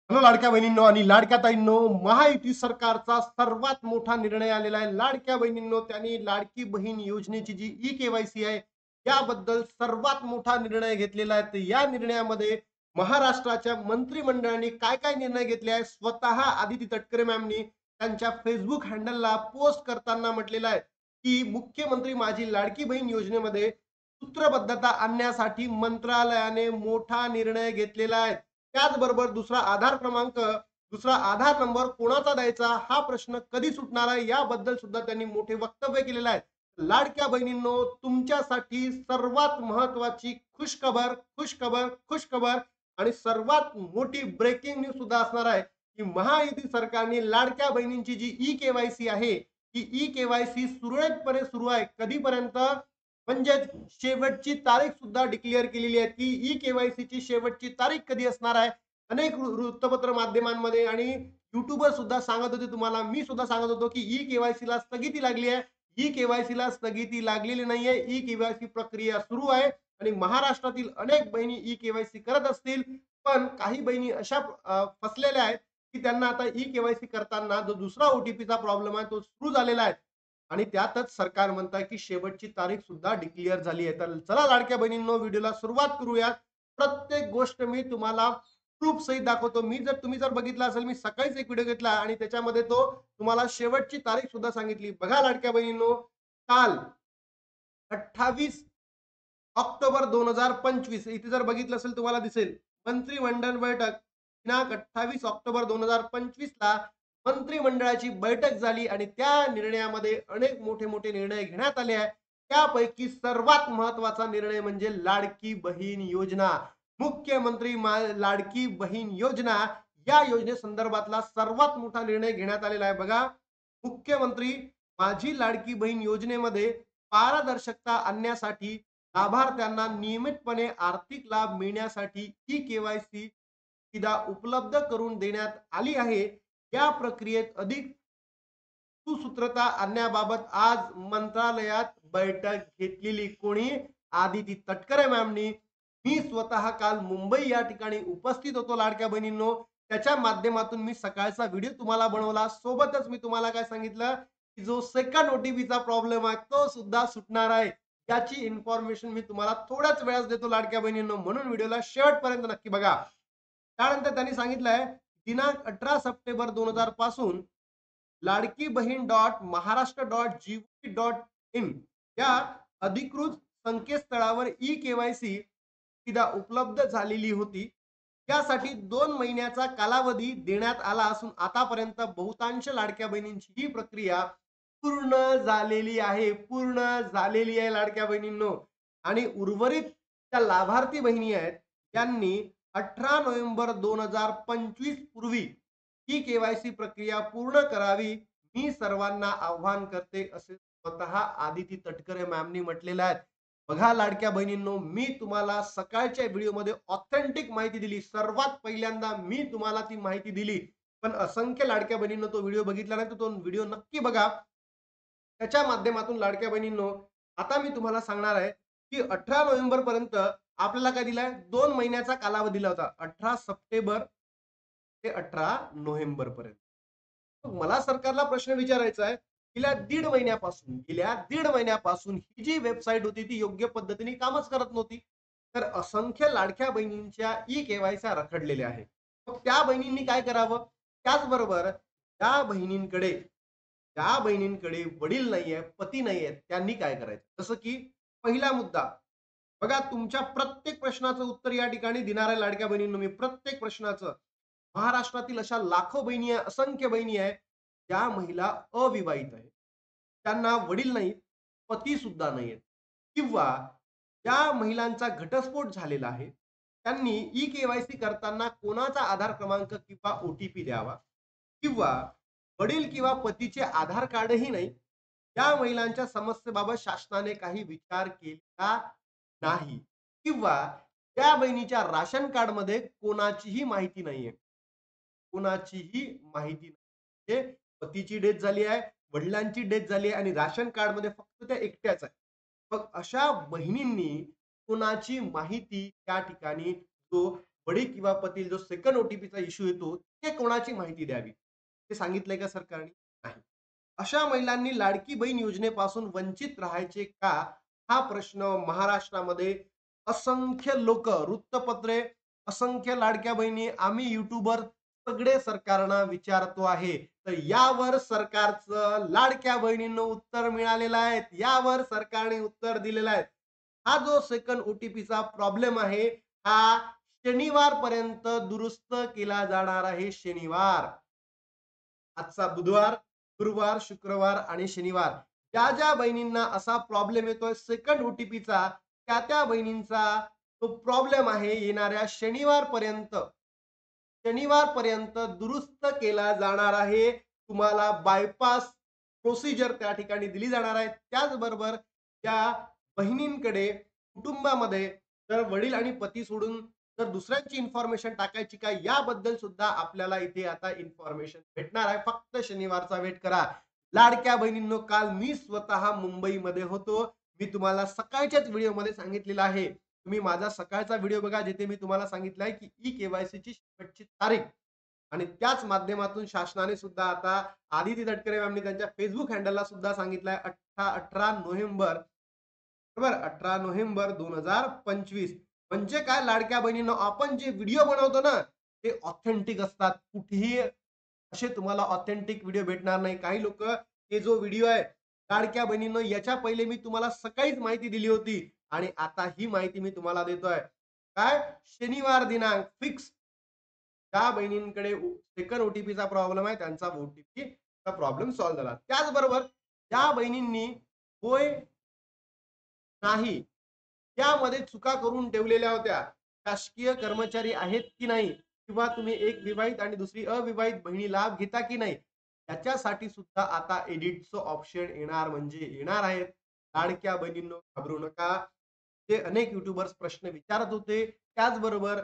Hello लाडक्या बहिणींनो आणि लाडक्या ताईंनो, महायुती सरकारचा सर्वात मोठा निर्णय आलेला आहे. लाडक्या बहिणींनो, त्यांनी लाडकी बहीण योजनेची जी ई-के-वाय-सी आहे, याबद्दल सर्वात मोठा निर्णय घेतलेला आहे. तर या निर्णयामध्ये महाराष्ट्राच्या मंत्रिमंडळाने काय-काय निर्णय घेतले आहे, स्वतः आदिती तटकरे मॅमनी त्यांच्या Facebook हँडलला पोस्ट करताना म्हटलेलं आहे, की मुख्यमंत्री माझी लाडकी बहीण योजनेमध्ये सूत्रबद्धता आणण्यासाठी मंत्रालयाने मोठा निर्णय घेतलेला आहे. त्याचबरोबर दुसरा आधार नंबर कोणाचा द्यायचा हा प्रश्न कधी सुटणार आहे याबद्दल सुद्धा त्यांनी मोठे वक्तव्य केलेलं आहे. लाडक्या बहिणींनो, तुमच्यासाठी सर्वात महत्वाची खुशखबर खुशखबर खुशखबर आणि सर्वात मोठी ब्रेकिंग न्यूज सुद्धा असणार आहे, की महायुती सरकारने लाडक्या बहिणींची जी ई-के-वाय-सी आहे, ही ई-के-वाय-सी सुरळीतपणे सुरू आहे. कधीपर्यंत? म्हणजे शेवटची तारीख सुद्धा डिक्लेअर केलेली आहे. ती ई-के-वाय-सी ची शेवटची तारीख कधी असणार आहे? अनेक वृत्तपत्र माध्यमांमध्ये आणि युट्यूबर सुद्धा सांगत होते तुम्हाला. मी सुद्धा सांगत होतो, की ई-के-वाय-सी ला स्थगिती लागली आहे. ई-के-वाय-सी ला स्थगिती लागलेली नाहीये. ई-के-वाय-सी प्रक्रिया सुरू आहे आणि महाराष्ट्रातील अनेक बहिणी ई-के-वाय-सी करत असतील. पण काही बहिणी अशा फसलेल्या आहेत, की त्यांना आता ई-के-वाय-सी करताना जो दुसरा ओ-टी-पीचा प्रॉब्लेम आहे, तो सुरू झालेला आहे. आणि त्यातच सरकार म्हणतंय की शेवटची तारीख सुद्धा डिक्लेअर झाली आहे. तर चला लाडक्या बहिणींनो, व्हिडिओला सुरुवात करूया. प्रत्येक गोष्ट मी तुम्हाला प्रूफ सहित दाखवतो. तुम्ही जर बघितला असेल, मी सकाळीच एक व्हिडिओ घेतला आणि त्याच्यामध्ये तो तुम्हाला शेवटची तारीख सुद्धा सांगितली. बघा लाडक्या बहिणींनो, काल 28 ऑक्टोबर 2025 इथे जर बघितलं असेल तुम्हाला दिसेल. मंत्रिमंडळ बैठक दिनांक 28 ऑक्टोबर 2025 ला मंत्रिमंडळाची बैठक झाली आणि त्या निर्णयामध्ये अनेक मोठे-मोठे निर्णय घेण्यात आले आहेत. त्यापैकी सर्वात महत्त्वाचा निर्णय म्हणजे लाडकी बहीण योजना. मुख्यमंत्री लाडकी बहीण योजना या योजनेसंदर्भातला सर्वात मोठा निर्णय घेण्यात आलेला आहे. बघा, मुख्यमंत्री माझी लाडकी बहीण योजनेमध्ये पारदर्शकता आणण्यासाठी लाभार्थ्यांना नियमितपणे आर्थिक लाभ मिळण्यासाठी ई-के-वाय-सी सुविधा उपलब्ध करून देण्यात आली आहे. या प्रक्रियेत अधिक सुसूत्रता आणण्याबाबत आज मंत्रालयात बैठक घेतलेली. कोणी? आदिती तटकरे मॅमनी. मी स्वतः काल मुंबई या ठिकाणी उपस्थित होतो लाडक्या बहिणींनो. त्याच्या माध्यमातून मी सकाळचा व्हिडिओ तुम्हाला बनवला. सोबतच मी तुम्हाला काय सांगितलं, की जो सेकंड ओ-टी-पीचा प्रॉब्लेम आहे तो सुद्धा सुटणार आहे. याची इन्फॉर्मेशन मी तुम्हाला थोड्याच वेळात देतो लाडक्या बहिणींनो. म्हणून व्हिडिओला शेवटपर्यंत नक्की बघा. त्यानंतर त्यांनी सांगितलंय, दिनांक 18 सप्टेंबर 2000 पासून Ladki Bahin dot Maharashtra dot G O V dot in या अधिकृत संकेतस्थळावर ई-के-वाय-सी सुविधा उपलब्ध झालेली होती. त्यासाठी 2 महिन्याचा कालावधी देण्यात आला असून आतापर्यंत बहुतांश लाडक्या बहिणींची ही प्रक्रिया पूर्ण झालेली आहे. पूर्ण झालेली आहे लाडक्या बहिणींनो. आणि उर्वरित त्या लाभार्थी बहिणी आहेत, त्यांनी 18 नोव्हेंबर 2025 पूर्वी ही के-वाय-सी प्रक्रिया पूर्ण करावी. मी सर्वांना आव्हान करते, असे स्वतः आदिती तटकरे मॅमनी म्हटलेलं आहे. बघा लाडक्या बहिणींनो, मी तुम्हाला सकाळच्या व्हिडिओमध्ये ऑथेंटिक माहिती दिली. सर्वात पहिल्यांदा मी तुम्हाला ती माहिती दिली. पण असंख्य लाडक्या बहिणींनो तो व्हिडिओ बघितला नाही, तर तो व्हिडिओ नक्की बघा. त्याच्या माध्यमातून लाडक्या बहिणींनो, आता मी तुम्हाला सांगणार आहे, की 18 नोव्हेंबर पर्यंत आपल्याला काय दिलाय? 2 महिन्याचा कालावधी दिला होता. 18 सप्टेंबर ते 18 नोव्हेंबर पर्यंत. मग मला सरकारला प्रश्न विचारायचा आहे, गेल्या दीड महिन्यापासून ही जी वेबसाईट होती ती योग्य पद्धतीने कामच करत नव्हती. तर असंख्य लाडक्या बहिणींच्या ई-के-वाय-सी रखडलेल्या आहेत. मग त्या बहिणींनी काय करावं? त्याचबरोबर ज्या बहिणींकडे वडील नाहीये, पती नाहीयेत, त्यांनी काय करायचं? जसं की पहिला मुद्दा, बघा तुमच्या प्रत्येक प्रश्नाचं उत्तर या ठिकाणी देणार आहे लाडक्या बहिणींनो मी. प्रत्येक प्रश्नाचं. महाराष्ट्रातील अशा लाखो बहिणी आहे, असंख्य बहिणी आहे, ज्या महिला अविवाहित आहेत. त्यांना वडील नाहीत, पती सुद्धा नाहीयेत किंवा ज्या महिलांचा घटस्फोट झालेला आहे, त्यांनी ई-के-वाय-सी करताना कोणाचा आधार क्रमांक किंवा ओ-टी-पी द्यावा किंवा वडील किंवा पतीचे आधार कार्डही नाही. त्या महिलांच्या समस्येबाबत शासनाने काही विचार केला नाही किंवा त्या बहिणीच्या राशन कार्डमध्ये कोणाचीही माहिती नाहीये. कोणाचीही माहिती नाही. म्हणजे पतीची डेथ झाली आहे, वडिलांची डेथ झाली आहे आणि राशन कार्डमध्ये फक्त त्या एकट्याच आहे. मग अशा बहिणींनी कोणाची माहिती त्या ठिकाणी जो वडील किंवा पतील जो सेकंड ओटीपीचा इश्यू येतो, ते कोणाची माहिती द्यावी? ते सांगितलंय का सरकारने? नाही. अशा महिलांनी लाडकी बहीण योजनेपासून वंचित राहायचे का? हा प्रश्न महाराष्ट्रामध्ये असंख्य लोकं, वृत्तपत्रे, असंख्य लाडक्या बहिणी, आम्ही यूट्यूबर सगळे सरकारना विचारतो आहे. तर यावर सरकारचं लाडक्या बहिणींना उत्तर मिळालेलं आहे. यावर सरकारने उत्तर दिलेलं आहे. हा जो सेकंड ओटीपीचा प्रॉब्लेम आहे, हा शनिवारपर्यंत दुरुस्त केला जाणार आहे. शनिवार. आजचा बुधवार, गुरुवार, शुक्रवार आणि शनिवार. ज्या बहिणींना असा प्रॉब्लेम येतोय सेकंड ओटीपीचा, त्या बहिणींचा तो प्रॉब्लेम आहे येणाऱ्या शनिवारपर्यंत दुरुस्त केला जाणार आहे. तुम्हाला बायपास प्रोसिजर त्या ठिकाणी दिली जाणार आहे. त्याचबरोबर त्या बहिणींकडे कुटुंबामध्ये जर वडील आणि पती सोडून जर दुसऱ्यांची इन्फॉर्मेशन टाकायची का याबद्दल सुद्धा आपल्याला इथे आता इन्फॉर्मेशन भेटणार आहे. फक्त शनिवारचा वेट करा. लाडक्या बहिणींनो, काल मी स्वतः मुंबईमध्ये होतो. मी तुम्हाला सकाळच्याच व्हिडिओमध्ये सांगितलेलं आहे. तुम्ही माझा सकाळचा व्हिडिओ बघा, जिथे मी तुम्हाला सांगितलं आहे, की ई-केवायसीची शेवटची तारीख आणि त्याच माध्यमातून शासनाने सुद्धा आता आदिती तटकरे मॅमनी त्यांच्या फेसबुक हँडलला सुद्धा सांगितलं आहे 18 नोव्हेंबर, बरोबर 18 नोव्हेंबर 2025. म्हणजे काय लाडक्या बहिणींनो, आपण जे व्हिडिओ बनवतो ना, ते ऑथेंटिक असतात. कुठेही असे तुम्हाला ऑथेंटिक व्हिडिओ भेटणार नाही. काही लोकं हे जो व्हिडिओ आहे, लाडक्या बहिणींनो, याच्या पहिले मी तुम्हाला सकाळीच माहिती दिली होती आणि आता ही माहिती मी तुम्हाला देतोय. काय? शनिवार दिनांक फिक्स. ज्या बहिणींकडे सेकंड ओटीपीचा प्रॉब्लेम आहे, त्यांचा ओटीपीचा प्रॉब्लेम सॉल्व्ह झाला. त्याचबरोबर ज्या बहिणींनी होय, नाही, त्यामध्ये चुका करून ठेवलेल्या होत्या. शासकीय कर्मचारी आहेत की नाही किंवा तुम्ही एक विवाहित आणि दुसरी अविवाहित बहिणी लाभ घेता की नाही, त्याच्यासाठी सुद्धा आता एडिटचं ऑप्शन येणार म्हणजे येणार आहेत. लाडक्या बहिणींनो, घाबरू नका. ते अनेक युट्यूबर्स प्रश्न विचारत होते. त्याचबरोबर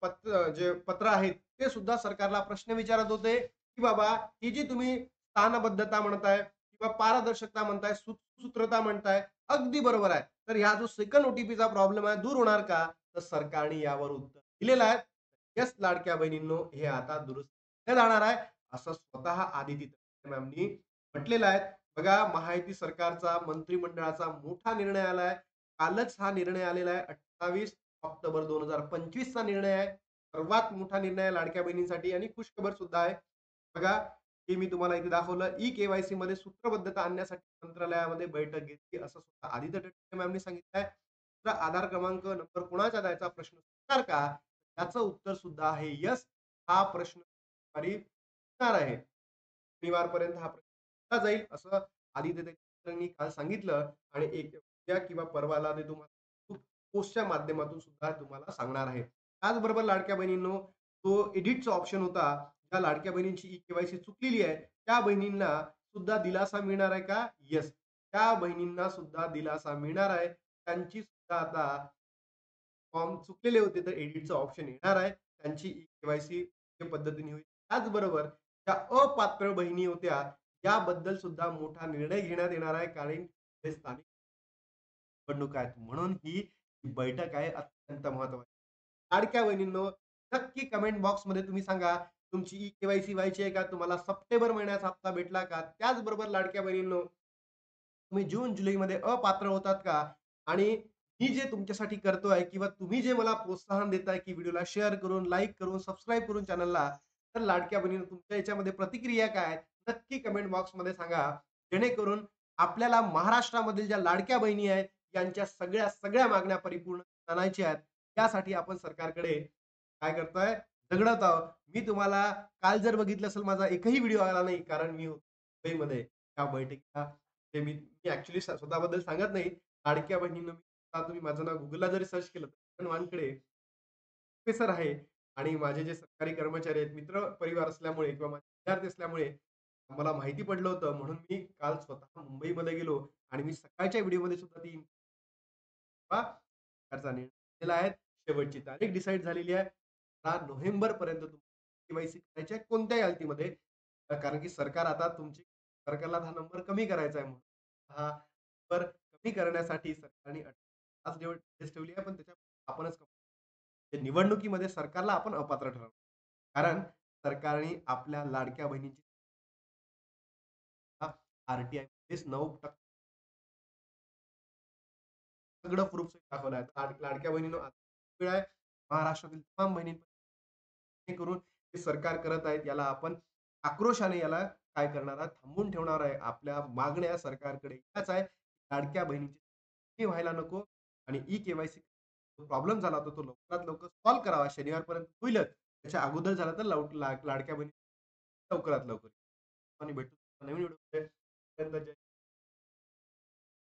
पत्र जे पत्र आहेत, ते सुद्धा सरकारला प्रश्न विचारत होते, की बाबा ही जी तुम्ही स्थानबद्धता म्हणताय किंवा पारदर्शकता म्हणताय, सुसूत्रता म्हणताय, अगदी बरोबर आहे. तर ह्या जो सेकंड ओटीपीचा प्रॉब्लेम आहे, दूर होणार का? तर सरकारने यावर उत्तर दिलेलं आहे. येस लाडक्या बहिणींनो, हे आता दुरुस्त केलं जाणार आहे, असं स्वतः आदिती तटकरे मॅमनी म्हटलेलं आहे. बघा, महायुती सरकारचा मंत्रिमंडळाचा मोठा निर्णय आलाय. कालच हा निर्णय आलेला आहे. 28 ऑक्टोबर 2025 चा निर्णय आहे. सर्वात मोठा निर्णय आहे लाडक्या बहिणींसाठी आणि खुशखबर सुद्धा आहे. बघा, हे मी तुम्हाला इथे दाखवलं. ई-केवायसी मध्ये सूत्रबद्धता आणण्यासाठी मंत्रालयामध्ये बैठक घेतली, असं सुद्धा आदित्य तटकरे मॅमनी सांगितलं आहे. तर आधार क्रमांक नंबर कुणाचा द्यायचा प्रश्न सुटणार का? त्याचं उत्तर सुद्धा आहे येस. हा प्रश्न दुपारी सुटणार आहे. शनिवारपर्यंत हा प्रश्न सुटला जाईल, असं आदित्य तटकरेंनी काल सांगितलं आणि एक उद्या किंवा परवाला ते तुम्हाला पोस्टच्या माध्यमातून सुद्धा तुम्हाला सांगणार आहे. त्याचबरोबर लाडक्या बहिणींनो, तो एडिटचा ऑप्शन होता. ज्या लाडक्या बहिणींची ई-केवायसी चुकलेली आहे, त्या बहिणींना सुद्धा दिलासा मिळणार आहे का? येस. त्या बहिणींना सुद्धा दिलासा मिळणार आहे. त्यांची सुद्धा आता फॉर्म चुकलेले होते, तर एडिटचा ऑप्शन येणार आहे. त्यांची ई-केवायसी योग्य पद्धतीने होईल. त्याचबरोबर त्या अपात्र बहिणी होत्या, याबद्दल सुद्धा मोठा निर्णय घेण्यात येणार आहे. कारण हे स्थानिक निवडणुका आहेत. म्हणून ही बैठक आहे अत्यंत महत्त्वाची. लाडक्या बहिणींनो, नक्की कमेंट बॉक्समध्ये तुम्ही सांगा, तुमची ई-केवायसी व्हायची आहे का? तुम्हाला सप्टेंबर महिन्याचा हप्ता भेटला का? त्याचबरोबर लाडक्या बहिणींनो, तुम्ही जून, जुलैमध्ये अपात्र होतात का? आणि मी जे तुमच्यासाठी करतोय किंवा तुम्ही जे मला प्रोत्साहन देताय, की व्हिडिओला शेअर करून, लाईक करून, सबस्क्राईब करून चॅनलला, तर लाडक्या बहिणींनो, तुमच्या याच्यामध्ये प्रतिक्रिया काय आहेत? नक्की कमेंट बॉक्समध्ये सांगा. जेणेकरून आपल्याला महाराष्ट्रामधील ज्या लाडक्या बहिणी आहेत, यांच्या सगळ्या मागण्या परिपूर्ण करायच्या आहेत. त्यासाठी आपण सरकारकडे काय करतोय? झगडत आहोत. मी तुम्हाला काल जर बघितलं असेल, माझा एकही व्हिडिओ आला नाही, कारण मी मुंबईमध्ये त्या बैठकीला ते मी ॲक्चुअली स्वतःबद्दल सांगत नाही. लाडक्या बहिणींनो, आता तुम्ही माझं नाव Googleला जरी सर्च केलं, तर वानकडे प्रोफेसर आहे आणि माझे जे सरकारी कर्मचारी आहेत, मित्र परिवार असल्यामुळे किंवा माझे विद्यार्थी असल्यामुळे मला माहिती पडलं होतं. म्हणून मी काल स्वतः मुंबईमध्ये गेलो आणि मी सकाळच्या व्हिडिओमध्ये सुद्धा ती प्रकारचा निर्णय घेतलेला आहे. शेवटची तारीख डिसाईड झालेली आहे. 10 नोव्हेंबरपर्यंत तुम्हाला के-वाय-सी करायची आहे कोणत्याही हालतीमध्ये. कारण की सरकार आता सरकारला हा नंबर कमी करायचा आहे म्हणून. हा नंबर कमी करण्यासाठी सरकारने 18 आज ठेवली आहे, पण त्याच्या आपणच ते निवडणुकीमध्ये सरकारला आपण अपात्र ठरवलं. कारण सरकारने आपल्या लाडक्या बहिणीची आर-टी-आयमध्येच 9% सगळं प्रूफ दाखवलं आहे. लाडक्या बहिणीनं वेळ आहे महाराष्ट्रातील तमाम बहिणींना करून हे सरकार करत आहेत. याला आपण आक्रोशाने याला काय करणार आहात, थांबवून ठेवणार आहे. आपल्या मागण्या सरकारकडे याच आहे. लाडक्या बहिणीची हे व्हायला नको आणि ई-के-वाय-सी प्रॉब्लेम झाला होता तो लवकरात लवकर सॉल्व्ह करावा. शनिवारपर्यंत होईलच. त्याच्या अगोदर झाला तर लाडक्या बहिणी लवकरात लवकर. आणि भेटू नवीन व्हिडिओ